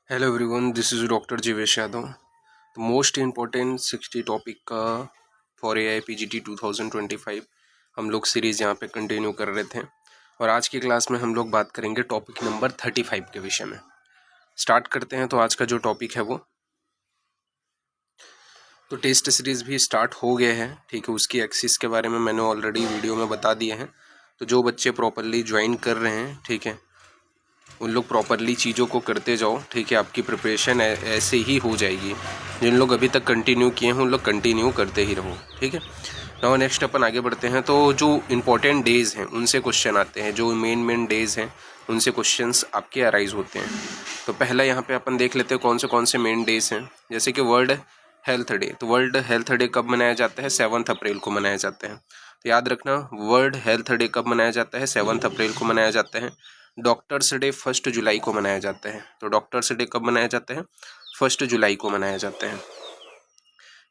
Hello everyone, this is doctor Jivesh Yadav. The most important 60 topic का for AI PGT 2025 हम लोग series यहाँ पे कंटिन्यू कर रहे थे और आज की क्लास में हम लोग बात करेंगे टॉपिक नंबर 35 के विषय में। स्टार्ट करते हैं। तो आज का जो टॉपिक है वो तो टेस्ट सीरीज़ भी स्टार्ट हो गए हैं, ठीक है। उसकी एक्सिस के बारे में मैंने ऑलरेडी वीडियो में बता दिए हैं। तो जो बच्चे प्रॉपरली ज्वाइन कर रहे हैं, ठीक है, उन लोग प्रॉपरली चीज़ों को करते जाओ, ठीक है। आपकी प्रिपरेशन ऐसे ही हो जाएगी। जिन लोग अभी तक कंटिन्यू किए हैं उन लोग कंटिन्यू करते ही रहो, ठीक है। नाउ नेक्स्ट अपन आगे बढ़ते हैं। तो जो इम्पोर्टेंट डेज़ हैं उनसे क्वेश्चन आते हैं, जो मेन डेज़ हैं उनसे क्वेश्चंस आपके अराइज होते हैं। तो पहला यहाँ पे अपन देख लेते हैं कौन से मेन डेज़ हैं। जैसे कि वर्ल्ड हेल्थ डे। तो वर्ल्ड हेल्थ डे कब मनाया जाता है? 7 अप्रैल को मनाया जाता है। तो याद रखना, वर्ल्ड हेल्थ डे कब मनाया जाता है? 7 अप्रैल को मनाया जाता है। डॉक्टर्स डे 1 जुलाई को मनाया जाता है। तो डॉक्टर्स डे कब मनाया जाता है? 1 जुलाई को मनाया जाता है।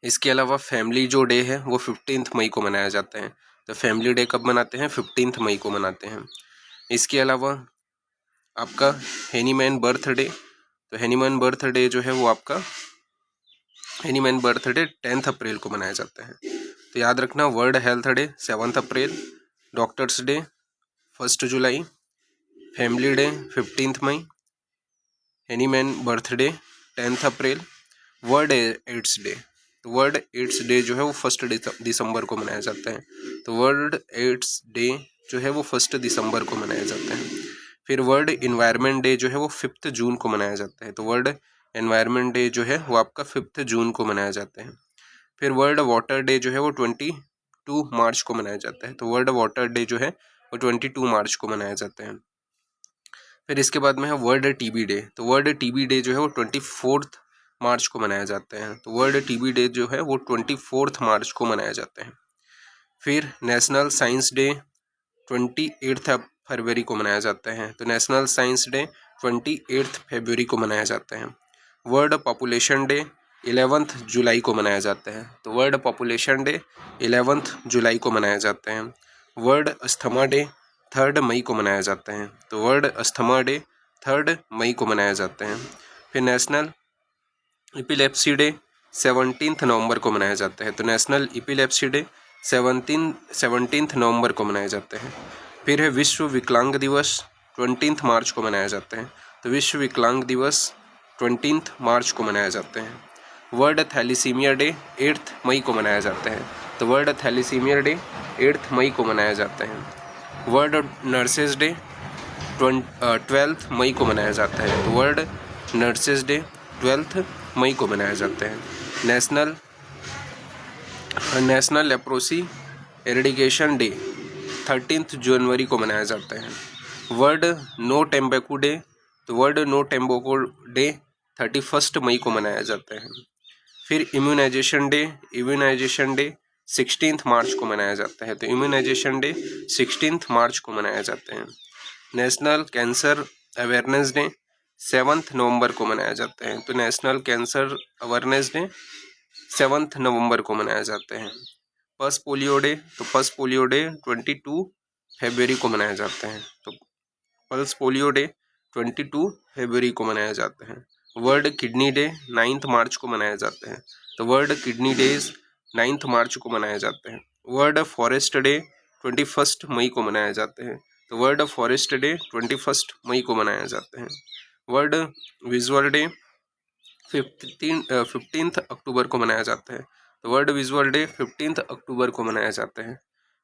इसके अलावा फैमिली जो डे है वो 15 मई को मनाया जाता है। तो फैमिली डे कब मनाते हैं? 15 मई को मनाते हैं। इसके अलावा आपका हैनीमैन बर्थडे। तो हैनीमैन बर्थडे जो है वो आपका हैनीमैन बर्थडे 10 अप्रैल को मनाया जाता है। तो याद रखना, वर्ल्ड हेल्थ डे 7 अप्रैल, डॉक्टर्स डे 1 जुलाई, फैमिली डे 15 मई, हैनीमैन बर्थडे 10 अप्रैल, वर्ल्ड एड्स डे। तो वर्ल्ड एड्स डे जो है वो 1 दिसंबर को मनाया जाता है। तो वर्ल्ड एड्स डे जो है वो 1 दिसंबर को मनाया जाता है। फिर वर्ल्ड इन्वायरमेंट डे जो है वो 5 जून को मनाया जाता है। तो वर्ल्ड एनवायरमेंट डे जो है वो आपका 5 जून को मनाया जाता है। फिर वर्ल्ड वाटर डे जो है वो 22 मार्च को मनाया जाता है। तो वर्ल्ड वाटर डे जो है वो 22 मार्च को मनाया जाता है। फिर इसके बाद में है वर्ल्ड टीबी डे। तो वर्ल्ड टीबी डे जो है वो 24 मार्च को मनाया जाता है। तो वर्ल्ड टीबी डे जो है वो 24 मार्च को मनाया जाता है। फिर नेशनल साइंस डे 28 फरवरी को मनाया जाता है। तो नेशनल साइंस डे 28 फरवरी को मनाया जाता है। वर्ल्ड पॉपुलेशन डे 11 जुलाई को मनाया जाता है। तो वर्ल्ड पॉपुलेशन डे 11 जुलाई को मनाया जाता है। वर्ल्ड अस्थमा डे 3 मई को मनाया जाता है। तो वर्ल्ड अस्थमा डे 3 मई को मनाया जाता है। फिर नेशनल एपिलेप्सी डे 17 नवंबर को मनाया जाता है। तो नेशनल एपिलेप्सी डे 17 नवंबर को मनाया जाता है। फिर है विश्व विकलांग दिवस 20 मार्च को मनाया जाता है। तो विश्व विकलांग दिवस 20 मार्च को मनाया जाता है। वर्ल्ड थैलीसीमिया डे 8 मई को मनाया जाता है। तो वर्ल्ड थैलीसीमिया डे 8 मई को मनाया जाता है। वर्ल्ड नर्सेज डे 12 मई को मनाया जाता है। तो वर्ल्ड नर्सेज डे 12 मई को मनाया जाता है। नेशनल लेप्रोसी एरेडिकेशन डे 13 जनवरी को मनाया जाता है। World no tobacco day. तो वर्ल्ड नो टेम्बेकू डे 31 मई को मनाया जाता है। फिर इम्यूनाइजेशन डे 16 मार्च को मनाया जाता है। तो इम्यूनाइजेशन डे 16 मार्च को मनाया जाता है। नेशनल कैंसर अवेयरनेस डे 7 नवंबर को मनाया जाता है। तो नेशनल कैंसर अवेयरनेस डे 7 नवंबर को मनाया जाता है। Pulse polio day. तो पल्स पोलियो डे 22 फरवरी को मनाया जाता है। तो पल्स पोलियो डे 22 फरवरी को मनाया जाता है। वर्ल्ड किडनी डे 9 मार्च को मनाया जाता है। तो वर्ल्ड किडनी डेज 9 मार्च को मनाया जाता है। वर्ल्ड फॉरेस्ट डे 21 मई को मनाया जाता है। तो वर्ल्ड फॉरेस्ट डे 21 मई को मनाया जाता है। वर्ल्ड विजुअल डे 15 अक्टूबर को मनाया जाता है। तो वर्ल्ड विजुअल डे 15 अक्टूबर को मनाया जाता है।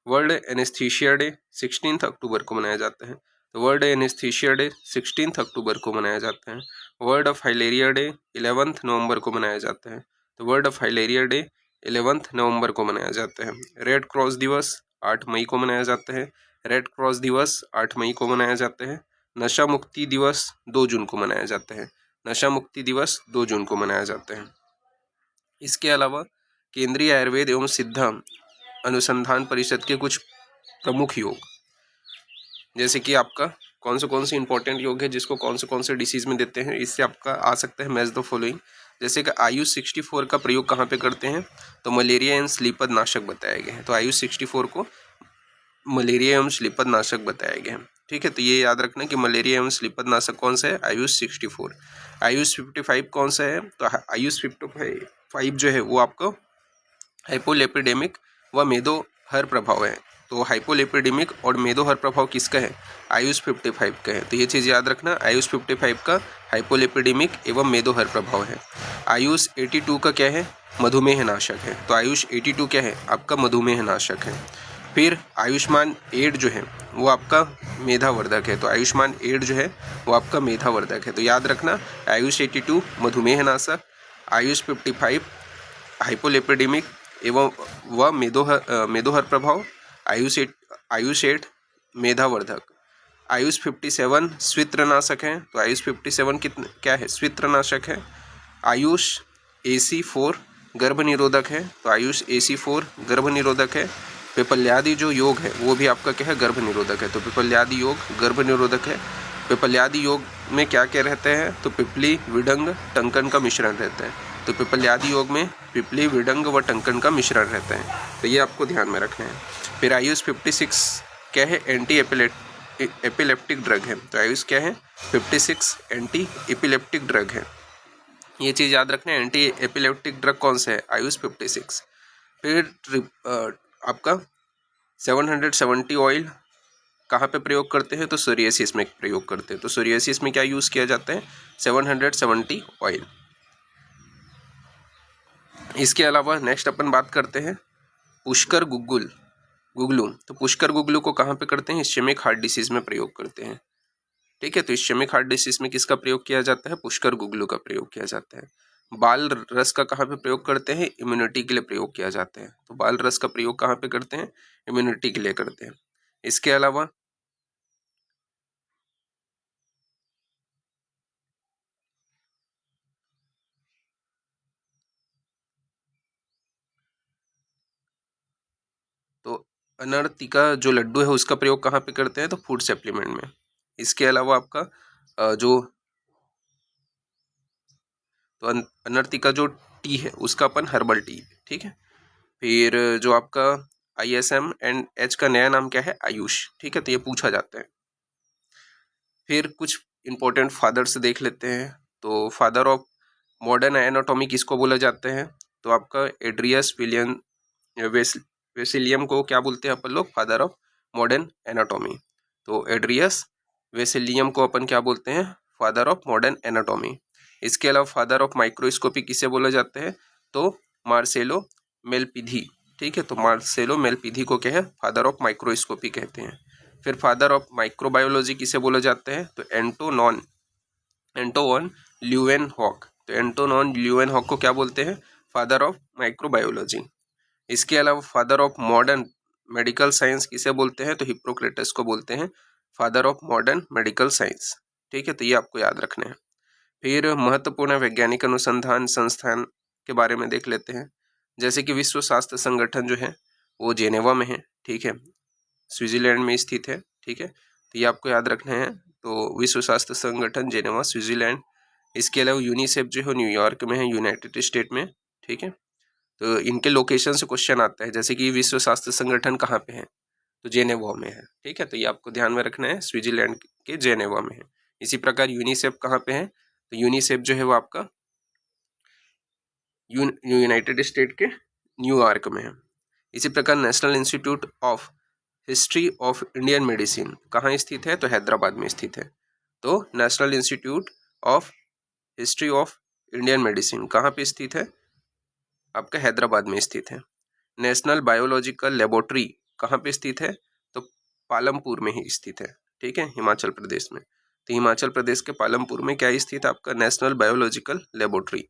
वर्ल्ड एनेस्थीसिया डे 16 अक्टूबर को मनाया जाता है। तो वर्ल्ड एनेस्थीसिया डे 16 अक्टूबर को मनाया जाता है। वर्ल्ड फाइलेरिया डे 11 नवंबर को मनाया जाता है। तो वर्ल्ड फाइलेरिया डे 11 नवंबर को मनाया जाता है। रेड क्रॉस दिवस 8 मई को मनाया जाता है। रेड क्रॉस दिवस 8 मई को मनाया जाता है। नशा मुक्ति दिवस 2 जून को मनाया जाता है। नशा मुक्ति दिवस 2 जून को मनाया जाता है। इसके अलावा केंद्रीय आयुर्वेद एवं सिद्धा अनुसंधान परिषद के कुछ प्रमुख योग, जैसे कि आपका कौन से इंपॉर्टेंट योग है जिसको कौन से डिसीज में देते हैं, इससे आपका आ सकता है मैच द फॉलोइंग। जैसे कि आयुष 64 का प्रयोग कहाँ पे करते हैं? तो मलेरिया एवं श्लीपद नाशक बताया गया है। तो आयुष 64 को मलेरिया एवं श्लीपद नाशक बताया गया है। ठीक है, तो ये याद रखना कि मलेरिया एवं स्लीपद नाशक कौन सा है, आयुष 64। आयुष 55 कौन सा है, तो आयुष 55 जो है वो आपको हाइपोलिपिडेमिक व मेदोहर प्रभाव है। तो हाइपोलिपिडेमिक और मेदोहर प्रभाव किसका है, आयुष 55 का है। तो ये चीज़ याद रखना, आयुष 55 का हाइपोलिपिडेमिक एवं मेदोहर प्रभाव है। आयुष 82 का क्या है, मधुमेह नाशक है। तो आयुष 82 क्या है, आपका मधुमेह नाशक है। फिर आयुष्मान 8 जो है वो आपका मेधावर्धक है। तो आयुष्मान 8 जो है वो आपका मेधावर्धक है। तो याद रखना, आयुष 82 मधुमेह नाशक, आयुष 55 हाइपोलिपिडेमिक एवं व मेदोहर प्रभाव, आयुष 8 मेधावर्धक, आयुष 57 स्वित्रनाशक है। तो आयुष 57 क्या है, स्वित्रनाशक है। आयुष AC4 गर्भ निरोधक है। तो आयुष AC4 गर्भ निरोधक है। पिपल्यादि जो योग है वो भी आपका क्या है, गर्भ निरोधक है। तो पिपल्यादि योग गर्भ निरोधक है। पिपल्यादि योग में क्या क्या रहते हैं, तो पिपली, विडंग, टंकन का मिश्रण रहता है। तो पिपल्यादि योग में पिपली, विडंग व टंकन का मिश्रण रहता है। तो ये आपको ध्यान में रखना है। फिर आयुष 56 क्या है, एंटी एपिलेप्टिक ड्रग है। तो आयुष क्या है, 56 एंटी एपिलेप्टिक ड्रग है। ये चीज़ याद रखना है, एंटी एपिलेप्टिक ड्रग कौन सा है, आयुष 56। फिर आपका 770 ऑयल कहाँ पे प्रयोग करते हैं, तो सोरियासिस में प्रयोग करते हैं। तो सोरियासिस में क्या यूज़ किया जाता है, 770 ऑयल। इसके अलावा नेक्स्ट अपन बात करते हैं पुष्कर गुगलू। तो पुष्कर गुगलू को कहाँ पे करते हैं, इस्केमिक हार्ट डिसीज में प्रयोग करते हैं। ठीक है, तो इस्केमिक हार्ट डिसीज में किसका प्रयोग किया जाता है, पुष्कर गुगलू का प्रयोग किया जाता है। बाल रस का कहाँ पे प्रयोग करते हैं, इम्यूनिटी के लिए प्रयोग किया जाता है। तो बाल रस का प्रयोग कहाँ पे करते हैं, इम्यूनिटी के लिए करते हैं। इसके अलावा तो अनर्तिका जो लड्डू है उसका प्रयोग कहाँ पे करते हैं, तो फूड सप्लीमेंट में। इसके अलावा आपका जो तो अनर्तिका जो टी है उसका अपन हर्बल टी, ठीक है। फिर जो आपका ISM&H का नया नाम क्या है, आयुष, ठीक है। तो ये पूछा जाता है। फिर कुछ इंपॉर्टेंट फादर्स देख लेते हैं। तो फादर ऑफ मॉडर्न एनाटॉमी किसको बोला जाता है, तो आपका एड्रियस वेसिलियम को क्या बोलते हैं अपन लोग, फादर ऑफ मॉडर्न एनाटॉमी। तो एड्रियस वेसिलियम को अपन क्या बोलते हैं, फादर ऑफ मॉडर्न एनाटॉमी। इसके अलावा फादर ऑफ माइक्रोस्कोपी किसे बोला जाता है, तो मार्सेलो मेलपिधी, ठीक है। तो मार्सेलो मेलपिधी को क्या है, फादर ऑफ माइक्रोस्कोपी कहते हैं। फिर फादर ऑफ माइक्रोबायोलॉजी किसे बोला जाता है, तो एंटोवन ल्यूवेनहॉक। तो एंटोनॉन ल्यूवेनहॉक को क्या बोलते हैं, फादर ऑफ माइक्रोबायोलॉजी। इसके अलावा father of modern medical science किसे बोलते हैं, तो हिप्पोक्रेटस को बोलते हैं father of modern medical science, ठीक है। तो ये आपको याद रखना है। फिर महत्वपूर्ण वैज्ञानिक अनुसंधान संस्थान के बारे में देख लेते हैं। जैसे कि विश्व स्वास्थ्य संगठन जो है वो जेनेवा में है, ठीक है, स्विट्जरलैंड में स्थित है, ठीक है। तो ये आपको याद रखना है। तो विश्व स्वास्थ्य संगठन जेनेवा, स्विट्जरलैंड। इसके अलावा यूनिसेफ जो है न्यूयॉर्क में है, यूनाइटेड स्टेट में, ठीक है। तो इनके लोकेशन से क्वेश्चन आता है, जैसे कि विश्व स्वास्थ्य संगठन कहाँ पे है, तो जेनेवा में है, ठीक है। तो ये आपको ध्यान में रखना है, स्विट्जरलैंड के जेनेवा में है। इसी प्रकार यूनिसेफ कहाँ पे है, तो यूनिसेफ जो है वो आपका यूनाइटेड स्टेट के न्यूयॉर्क में है। इसी प्रकार national institute of history of Indian medicine कहाँ स्थित है, तो हैदराबाद में स्थित है। तो national institute of history of Indian medicine कहाँ पे स्थित है, आपका हैदराबाद में स्थित है। नेशनल बायोलॉजिकल लेबोरेटरी कहाँ पे स्थित है, तो पालमपुर में ही स्थित है, ठीक है, हिमाचल प्रदेश में। तो हिमाचल प्रदेश के पालमपुर में क्या स्थित है, आपका नेशनल बायोलॉजिकल लेबोरेटरी।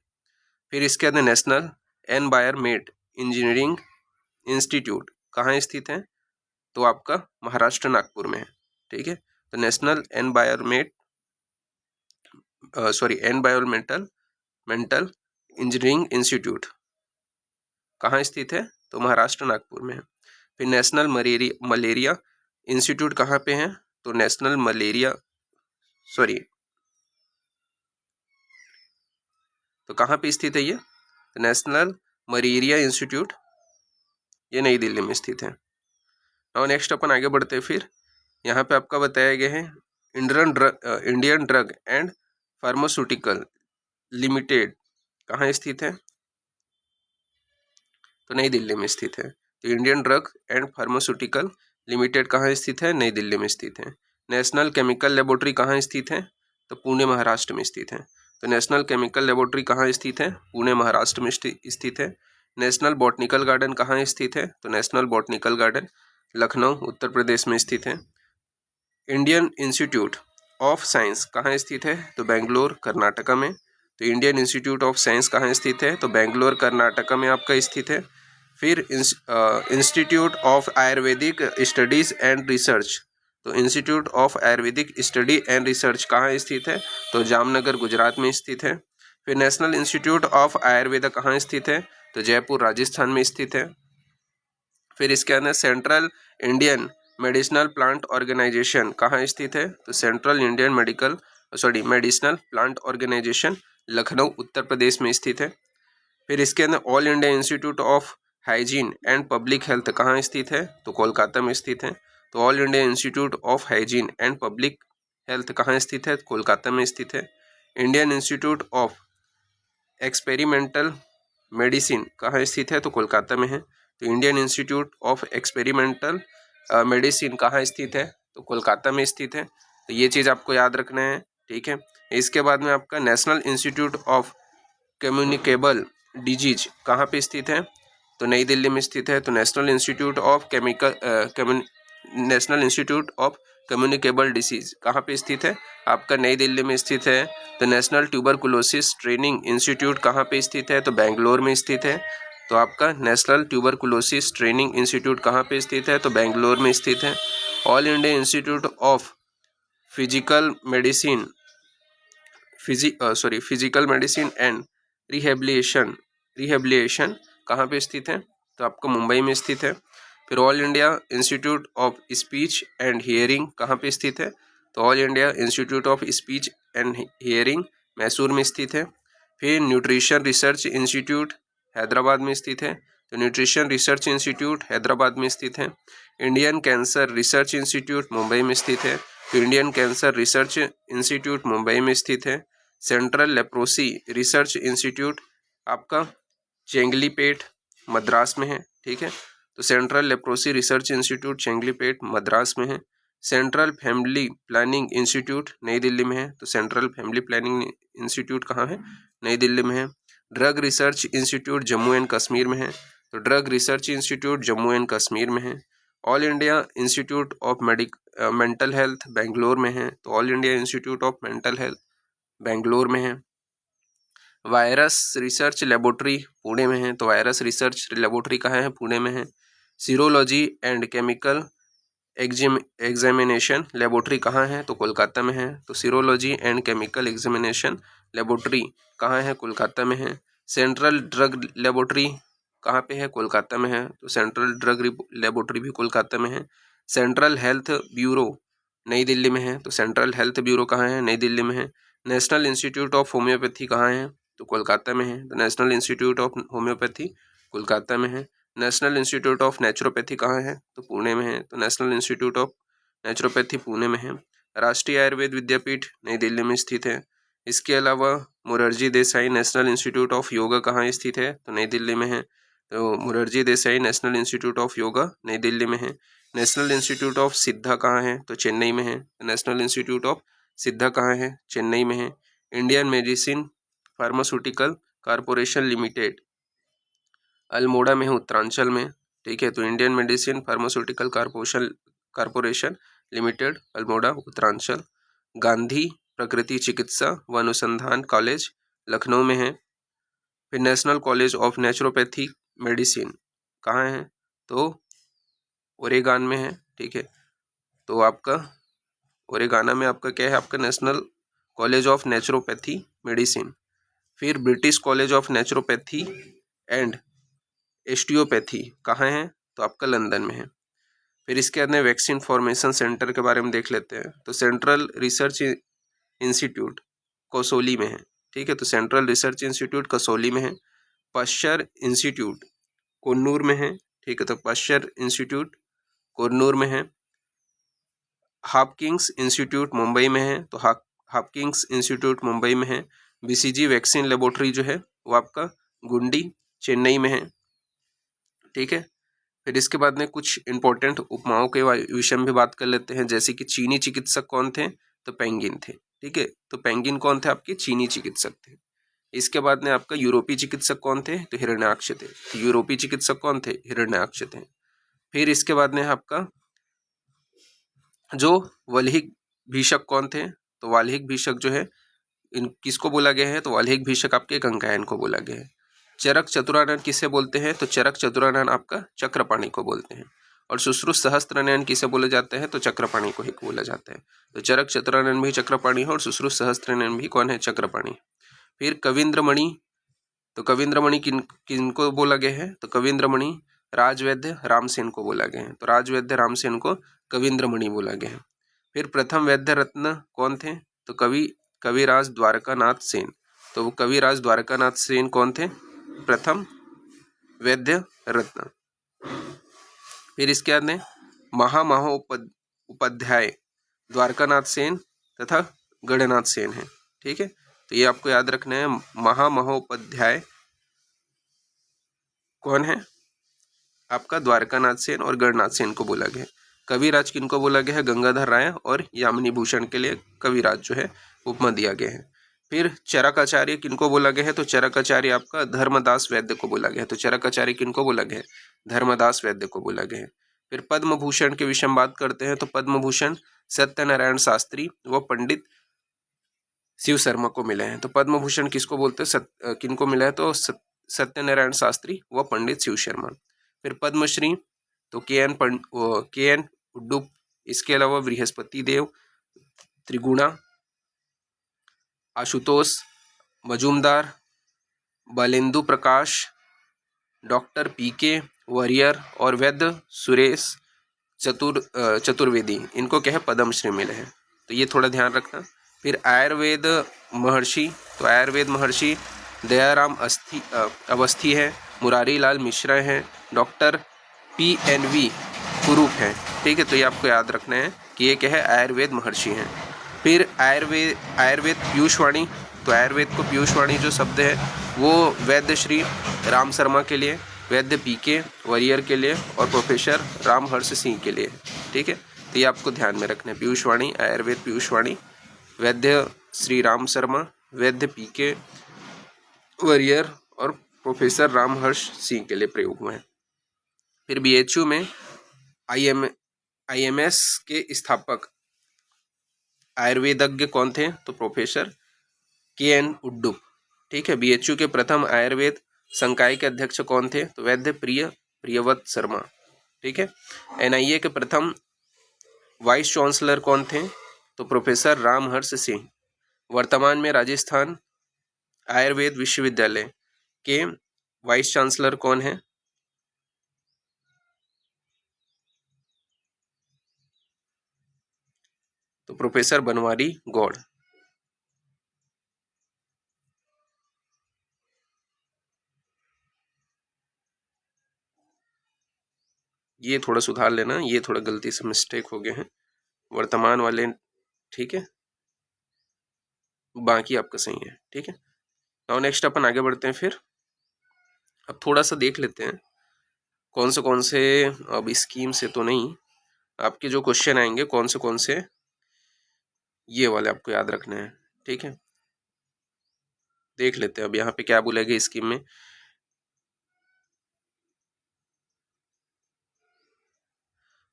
फिर इसके अंदर नेशनल एनवायरमेंट इंजीनियरिंग इंस्टीट्यूट कहाँ स्थित है, तो आपका महाराष्ट्र नागपुर में है, ठीक है। तो national environmental mental engineering institute कहाँ स्थित है, तो महाराष्ट्र नागपुर में है। फिर नेशनल मलेरिया इंस्टीट्यूट कहाँ पे है, तो नेशनल मलेरिया तो कहाँ पे स्थित है ये, तो नेशनल मलेरिया इंस्टीट्यूट ये नई दिल्ली में स्थित है। और नेक्स्ट अपन आगे बढ़ते हैं। फिर यहाँ पे आपका बताया गया है Indian drug and pharmaceutical limited कहाँ स्थित है, तो नई दिल्ली में स्थित है। तो Indian drug and pharmaceutical limited कहाँ स्थित है, नई दिल्ली में स्थित है। नेशनल केमिकल लेबोरेटरी कहाँ स्थित है, तो पुणे महाराष्ट्र में स्थित है। तो नेशनल केमिकल लेबोरेटरी कहाँ स्थित है, पुणे महाराष्ट्र में स्थित है। नेशनल बॉटनिकल गार्डन कहाँ स्थित है, तो national botanical garden Lucknow Uttar Pradesh में स्थित है। इंडियन इंस्टीट्यूट ऑफ साइंस कहाँ स्थित है, तो बेंगलोर कर्नाटका में। तो इंडियन इंस्टीट्यूट ऑफ साइंस कहाँ स्थित है, तो बेंगलोर कर्नाटका में आपका स्थित है। फिर institute of Ayurvedic studies and research, तो institute of Ayurvedic study and research कहाँ स्थित है, तो जामनगर गुजरात में स्थित है। फिर नेशनल इंस्टीट्यूट ऑफ आयुर्वेदा कहाँ स्थित है, तो जयपुर राजस्थान में स्थित है। फिर इसके अंदर central Indian medicinal plant organisation कहाँ स्थित है, तो central Indian medicinal plant organisation Lucknow Uttar Pradesh में स्थित है। फिर इसके अंदर all India institute of hygiene and public health कहाँ स्थित है, तो कोलकाता में स्थित है। तो all India institute of hygiene and public health कहाँ स्थित है, कोलकाता में स्थित है। Indian institute of experimental medicine कहाँ स्थित है, तो कोलकाता में है। तो Indian institute of experimental medicine कहाँ स्थित है, तो कोलकाता में स्थित है। तो ये चीज़ आपको याद रखना है, ठीक है। इसके बाद में आपका national institute of communicable disease कहाँ पे स्थित है, तो नई दिल्ली में स्थित है। तो national institute of communicable disease कहाँ पे स्थित है, आपका नई दिल्ली में स्थित है। तो नेशनल ट्यूबरकुलोसिस ट्रेनिंग इंस्टीट्यूट कहाँ पे स्थित है, तो बेंगलोर में स्थित है। तो आपका नेशनल ट्यूबरकुलोसिस ट्रेनिंग इंस्टीट्यूट कहाँ पे स्थित है, तो बेंगलोर में स्थित है। All India institute of physical medicine and rehabilitation कहाँ पे स्थित है, तो आपको मुंबई में स्थित है। फिर all India institute of speech and hearing कहाँ पे स्थित है, तो all India institute of speech and hearing Mysore में स्थित है। फिर न्यूट्रिशन रिसर्च इंस्टीट्यूट हैदराबाद में स्थित है। तो न्यूट्रिशन रिसर्च इंस्टीट्यूट हैदराबाद में स्थित है। Indian cancer research institute Mumbai में स्थित है। तो Indian cancer research institute Mumbai में स्थित है। सेंट्रल लेप्रोसी रिसर्च इंस्टीट्यूट आपका चेंगलीपेट मद्रास में है, ठीक है। तो central leprosy research institute Chengalpet Madras में है। सेंट्रल फैमिली प्लानिंग इंस्टीट्यूट नई दिल्ली में है। तो सेंट्रल फैमिली प्लानिंग इंस्टीट्यूट कहाँ है, नई दिल्ली में है। Drug research institute Jammu and Kashmir में है। तो drug research institute Jammu and Kashmir में है। All India institute of mental health Bangalore में है। तो all India institute of mental health Bangalore में है। वायरस रिसर्च लेबोरेटरी पुणे में है। तो वायरस रिसर्च लेबोरेटरी कहाँ है, पुणे में है। Serology and chemical examination laboratory कहाँ है, तो कोलकाता में है। तो serology and chemical examination laboratory कहाँ है, कोलकाता में है। सेंट्रल ड्रग लेबोरेटरी कहाँ पे है, कोलकाता में है। तो सेंट्रल ड्रग लेबोरेटरी भी कोलकाता में है। सेंट्रल हेल्थ ब्यूरो नई दिल्ली में है। तो सेंट्रल हेल्थ ब्यूरो कहाँ है, नई दिल्ली में है। नेशनल इंस्टीट्यूट ऑफ होम्योपैथी कहाँ है, तो कोलकाता में है। तो national institute of homeopathy Kolkata में है। नेशनल इंस्टीट्यूट ऑफ नेचुरोपैथी कहाँ है, तो पुणे में है। तो national institute of naturopathy Pune में है। राष्ट्रीय आयुर्वेद विद्यापीठ नई दिल्ली में स्थित है। इसके अलावा Morarji Desai national institute of yoga कहाँ स्थित है, तो नई दिल्ली में है। तो Morarji Desai national institute of yoga नई दिल्ली में है। नेशनल इंस्टीट्यूट ऑफ सिद्धा कहाँ है, तो चेन्नई में है। नेशनल इंस्टीट्यूट ऑफ सिद्धा कहाँ है, चेन्नई में है। Indian medicine pharmaceutical corporation limited Almora में है, उत्तरांचल में, ठीक है। तो Indian medicine pharmaceutical corporation limited Almora Uttaranchal. Gandhi प्रकृति चिकित्सा व अनुसंधान कॉलेज लखनऊ में है। फिर national college of naturopathy medicine कहाँ है, तो ओरेगान में है, ठीक है। तो आपका ओरेगाना में आपका क्या है, आपका national college of naturopathy medicine. फिर British college of naturopathy and osteopathy कहाँ है, तो आपका लंदन में है। फिर इसके अंदर वैक्सीन फॉर्मेशन सेंटर के बारे में देख लेते हैं। तो सेंट्रल रिसर्च इंस्टीट्यूट कसौली में है, ठीक है। तो सेंट्रल रिसर्च इंस्टीट्यूट कसौली में है। पाश्चर इंस्टीट्यूट कुन्नूर में है, ठीक है। तो पाश्चर इंस्टीट्यूट कुन्नूर में है। हापकिंस इंस्टीट्यूट मुंबई में है, तो हापकिंस इंस्टीट्यूट मुंबई में है। बीसीजी वैक्सीन लेबोरेटरी जो है वो आपका गुंडी चेन्नई में है, ठीक है। फिर इसके बाद में कुछ इंपॉर्टेंट उपमाओं के विषय में भी बात कर लेते हैं, जैसे कि चीनी चिकित्सक कौन थे, तो पेंगिन थे, ठीक है। तो पेंगिन कौन थे, आपके चीनी चिकित्सक थे। इसके बाद में आपका यूरोपीय चिकित्सक कौन थे, तो हिरण्याक्ष थे। तो यूरोपीय चिकित्सक कौन थे, हिरण्याक्ष थे। फिर इसके बाद में आपका जो वल्हिक भीषक कौन थे, तो वाल्हिक भीषक जो है इन किसको बोला गया है, तो वाल्हिक भीषक आपके गंगायन को बोला गया है। चरक चतुरानन किसे बोलते हैं, तो चरक चतुरानन आपका चक्रपाणि को बोलते हैं। और सुश्रुत सहस्त्रनयन किसे बोले जाते हैं, तो चक्रपाणि को ही बोला जाता है। तो चरक चतुरानन भी चक्रपाणि है और सुश्रुत सहस्त्रनयन भी कौन है, चक्रपाणि। फिर कविंद्रमणि, तो कविंद्रमणि किनको बोला गया है, तो कविंद्रमणि राजवैद्य रामसेन को बोला गया है। तो राजवैद्य रामसेन को कविंद्रमणि बोला गया है। फिर प्रथम वैद्य रत्न कौन थे, तो कविराज द्वारकानाथ सेन। तो वो कविराज द्वारकानाथ सेन कौन थे, प्रथम वैद्य रत्न। फिर इसके बाद में उपाध्याय द्वारकानाथ सेन तथा गणनाथ सेन है, ठीक है। तो ये आपको याद रखना है। महामहोपाध्याय कौन है, आपका द्वारकानाथ सेन और गणनाथ सेन को बोला गया है। कविराज किनको बोला गया है, गंगाधर राय और यामिनी भूषण के लिए कविराज जो है उपमा दिया गया है। फिर चरकाचार्य किनको बोला गया है, तो चरकाचार्य आपका धर्मदास वैद्य को बोला गया है। तो चरकाचार्य किनको बोला गया है, धर्मदास वैद्य को बोला गया है। फिर पद्म भूषण के विषय में बात करते हैं, तो पद्म भूषण सत्यनारायण शास्त्री व पंडित शिव शर्मा को मिले हैं। तो पद्म भूषण किसको बोलते हैं, किनको मिला है, तो सत्यनारायण शास्त्री व पंडित शिव शर्मा। फिर पद्मश्री, तो के एन उड्डुप, इसके अलावा बृहस्पति देव, त्रिगुणा, आशुतोष मजूमदार, बालेंदु प्रकाश, डॉक्टर पीके वरियर और वैद्य सुरेश चतुर्वेदी, इनको क्या है, पद्मश्री मिले हैं। तो ये थोड़ा ध्यान रखना। फिर आयुर्वेद महर्षि, तो आयुर्वेद महर्षि दयाराम अवस्थी है, मुरारी लाल मिश्रा हैं, डॉक्टर PNV कुरूप हैं, ठीक है। तो ये आपको याद रखना है कि ये क्या है, आयुर्वेद महर्षि हैं। फिर आयुर्वेद पीयूषवाणी, तो आयुर्वेद को पीयूषवाणी जो शब्द है वो वैद्य श्री राम शर्मा के लिए, वैद्य PK वरियर के लिए और प्रोफेसर रामहर्ष सिंह के लिए, ठीक है। तो ये आपको ध्यान में रखना है। पीयूषवाणी, आयुर्वेद पीयूषवाणी, वैद्य श्री राम शर्मा, वैद्य PK वरियर और प्रोफेसर रामहर्ष सिंह के लिए प्रयोग हुए हैं। फिर BHU में IMS के स्थापक आयुर्वेदज्ञ कौन थे, तो प्रोफेसर KN उड्डुप, ठीक है। BHU के प्रथम आयुर्वेद संकाय के अध्यक्ष कौन थे, तो वैद्य प्रियव्रत शर्मा, ठीक है। NIA के प्रथम वाइस चांसलर कौन थे, तो प्रोफेसर रामहर्ष सिंह। वर्तमान में राजस्थान आयुर्वेद विश्वविद्यालय के वाइस चांसलर कौन है, तो प्रोफेसर बनवारी गौड़। ये थोड़ा सुधार लेना, ये थोड़ा गलती से मिस्टेक हो गए हैं वर्तमान वाले, ठीक है। बाकी आपका सही है, ठीक है। नाउ नेक्स्ट अपन आगे बढ़ते हैं। फिर अब थोड़ा सा देख लेते हैं कौन से अब स्कीम से तो नहीं, आपके जो क्वेश्चन आएंगे कौन से ये वाले आपको याद रखने हैं, ठीक है। देख लेते हैं अब यहाँ पे क्या बोलेगा स्कीम में।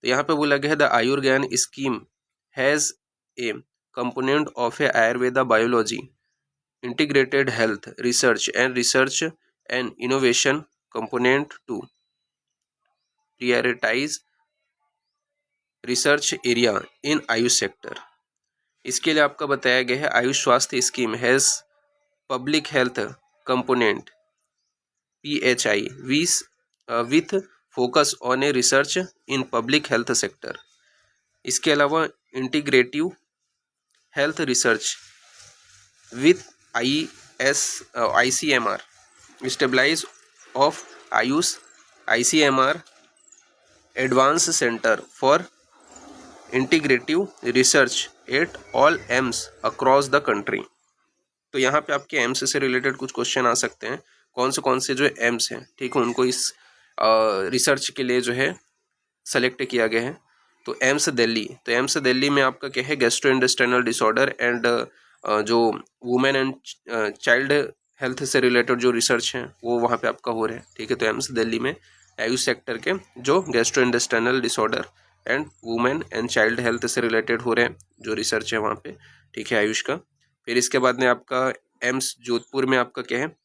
तो यहाँ पे बोला गया है the Ayurgyan scheme has a component of a Ayurveda biology integrated health research and innovation component to prioritize research area in Ayush sector. इसके लिए आपका बताया गया है आयुष स्वास्थ्य scheme has public health component PHI with focus on a research in public health sector। इसके अलावा integrative health research with ICMR stabilise of AYUSH ICMR advance centre for integrative research at all AIIMS across the country. तो यहाँ पे आपके AIIMS से related कुछ question आ सकते हैं। कौन से जो एम्स हैं, ठीक है, उनको इस रिसर्च के लिए जो है सेलेक्ट किया गया है। तो एम्स दिल्ली, तो एम्स दिल्ली में आपका क्या है, गैस्ट्रो इंटेस्टाइनल डिसऑर्डर एंड जो वुमेन एंड चाइल्ड हेल्थ से रिलेटेड जो रिसर्च है वो वहाँ पे आपका हो रहा है, ठीक है। तो एम्स दिल्ली में आयुष सेक्टर के जो gastro intestinal disorder and women and child health से रिलेटेड हो रहे हैं जो रिसर्च है वहाँ पे, ठीक है, आयुष का। फिर इसके बाद में आपका एम्स जोधपुर में आपका क्या है,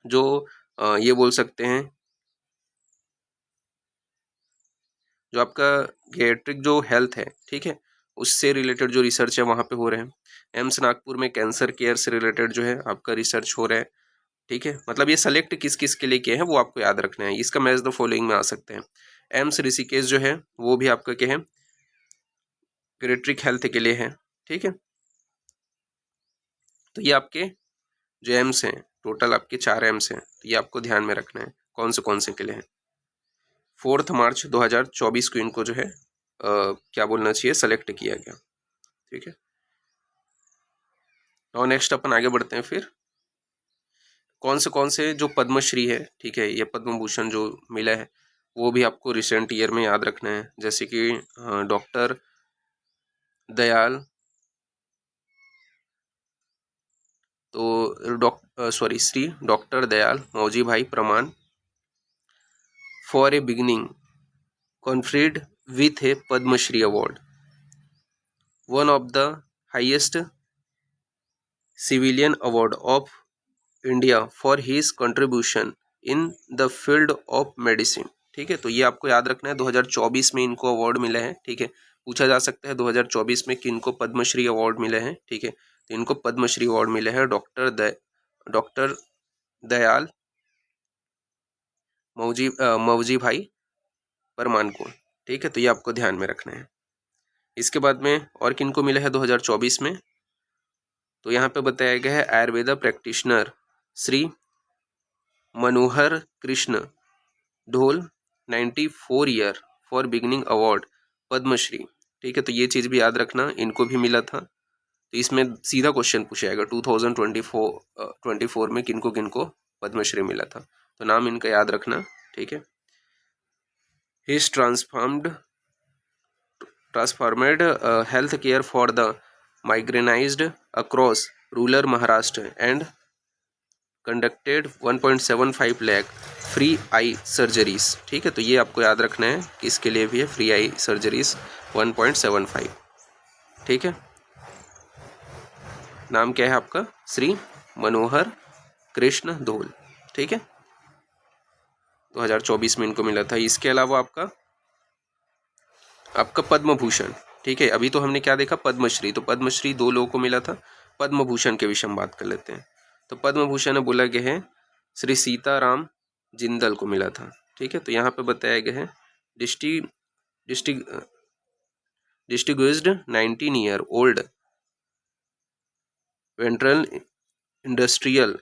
जो ये बोल सकते हैं जो आपका गैस्ट्रिक जो हेल्थ है, ठीक है, उससे रिलेटेड जो रिसर्च है वहाँ पे हो रहे हैं। एम्स नागपुर में कैंसर केयर से रिलेटेड जो है आपका रिसर्च हो रहा है, ठीक है। मतलब ये सेलेक्ट किस किस के लिए किए हैं वो आपको याद रखना है। इसका मैच द फॉलोइंग में आ सकते हैं। एम्स ऋषिकेश जो है वो भी आपका क्या है, गैस्ट्रिक हेल्थ के लिए है, ठीक है। तो ये आपके जो एम्स हैं, टोटल आपके 4 एम्स हैं, तो ये आपको ध्यान में रखना है कौन से के लिए हैं। 4 मार्च 2024 को इनको जो है क्या बोलना चाहिए, सेलेक्ट किया गया, ठीक है। और नेक्स्ट अपन आगे बढ़ते हैं। फिर कौन से जो पद्मश्री है, ठीक है, ये पद्म भूषण जो मिला है वो भी आपको रिसेंट ईयर में याद रखना है। जैसे कि डॉक्टर दयाल, तो Shri doctor Dayal Mauji Bhai Parmar for a beginning conferred with a Padmashri award, one of the highest civilian award of India for his contribution in the field of medicine, ठीक है। तो ये आपको याद रखना है, 2024 में इनको अवार्ड मिले हैं, ठीक है। पूछा जा सकता है 2024 में किनको पद्मश्री अवार्ड मिले हैं, ठीक है। तो इनको पद्मश्री अवार्ड मिले हैं डॉक्टर दयाल मौजी भाई परमान को, ठीक है। तो ये आपको ध्यान में रखना है। इसके बाद में और किनको मिला है 2024 में, तो यहाँ पे बताया गया है Ayurveda practitioner Shri Manohar Krishna Dhol 94 year for beginning award Padmashri, ठीक है। तो ये चीज़ भी याद रखना, इनको भी मिला था। तो इसमें सीधा क्वेश्चन पूछा जाएगा 2024 में किनको किनको पद्मश्री मिला था, तो नाम इनका याद रखना, ठीक है। His transformed health care for the marginalised across rural Maharashtra and conducted 1.75 lakh free eye surgeries, ठीक है। तो ये आपको याद रखना है कि इसके लिए भी है फ्री आई सर्जरीज 1.75, ठीक है। नाम क्या है आपका, श्री मनोहर कृष्ण धोल, ठीक है। 2024 में इनको मिला था। इसके अलावा आपका पद्म भूषण, ठीक है। अभी तो हमने क्या देखा, पद्मश्री, तो पद्मश्री 2 लोगों को मिला था। पद्म भूषण के विषय में बात कर लेते हैं। तो पद्म भूषण बोला गया है श्री सीताराम जिंदल को मिला था, ठीक है। तो यहाँ पे बताया गया है distinguished 19 year old ventral industrial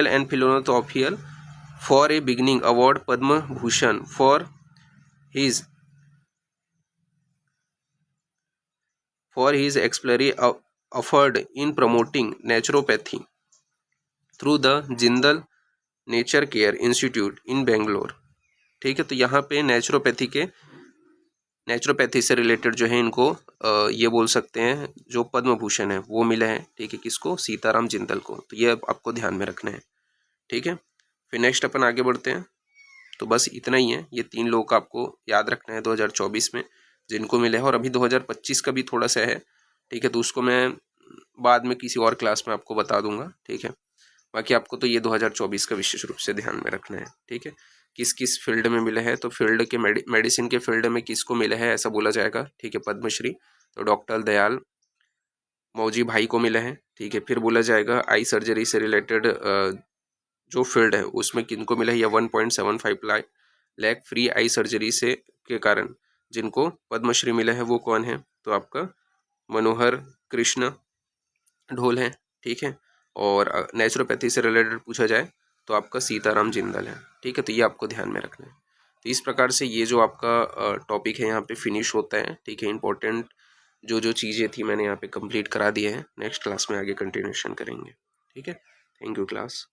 and philanthropist for a beginning award Padma Bhushan for his exemplary effort in promoting naturopathy through the Jindal nature care institute in Bangalore, ठीक है। तो यहाँ पे नेचुरोपैथी से रिलेटेड जो है इनको ये बोल सकते हैं जो पद्म भूषण है वो मिला है, ठीक है। किसको, सीताराम जिंदल को। तो ये आपको ध्यान में रखना है, ठीक है। फिर नेक्स्ट अपन आगे बढ़ते हैं। तो बस इतना ही है, ये 3 लोग का आपको याद रखना है 2024 में जिनको मिले हैं। और अभी 2025 का भी थोड़ा सा है, ठीक है। तो उसको मैं बाद में किसी और क्लास में आपको बता दूंगा, ठीक है। बाकी आपको तो ये 2024 का विशेष रूप से ध्यान में रखना है, ठीक है। किस किस फील्ड में मिले हैं, तो फील्ड के मेडिसिन के फील्ड में किसको मिले हैं ऐसा बोला जाएगा, ठीक है, पद्मश्री। तो डॉक्टर दयाल मौजी भाई को मिले हैं, ठीक है। फिर बोला जाएगा आई सर्जरी से रिलेटेड जो फील्ड है उसमें किनको मिला है, या 1.75 लाख फ्री आई सर्जरी से के कारण जिनको पद्मश्री मिला है वो कौन है, तो आपका मनोहर कृष्ण ढोल है, ठीक है। और नेचुरोपैथी से रिलेटेड पूछा जाए तो आपका सीताराम जिंदल है, ठीक है। तो ये आपको ध्यान में रखना है। तो इस प्रकार से ये जो आपका टॉपिक है यहाँ पे फिनिश होता है, ठीक है। इंपॉर्टेंट जो जो चीज़ें थी मैंने यहाँ पे कंप्लीट करा दिए हैं। नेक्स्ट क्लास में आगे कंटिन्यूशन करेंगे, ठीक है। Thank you class.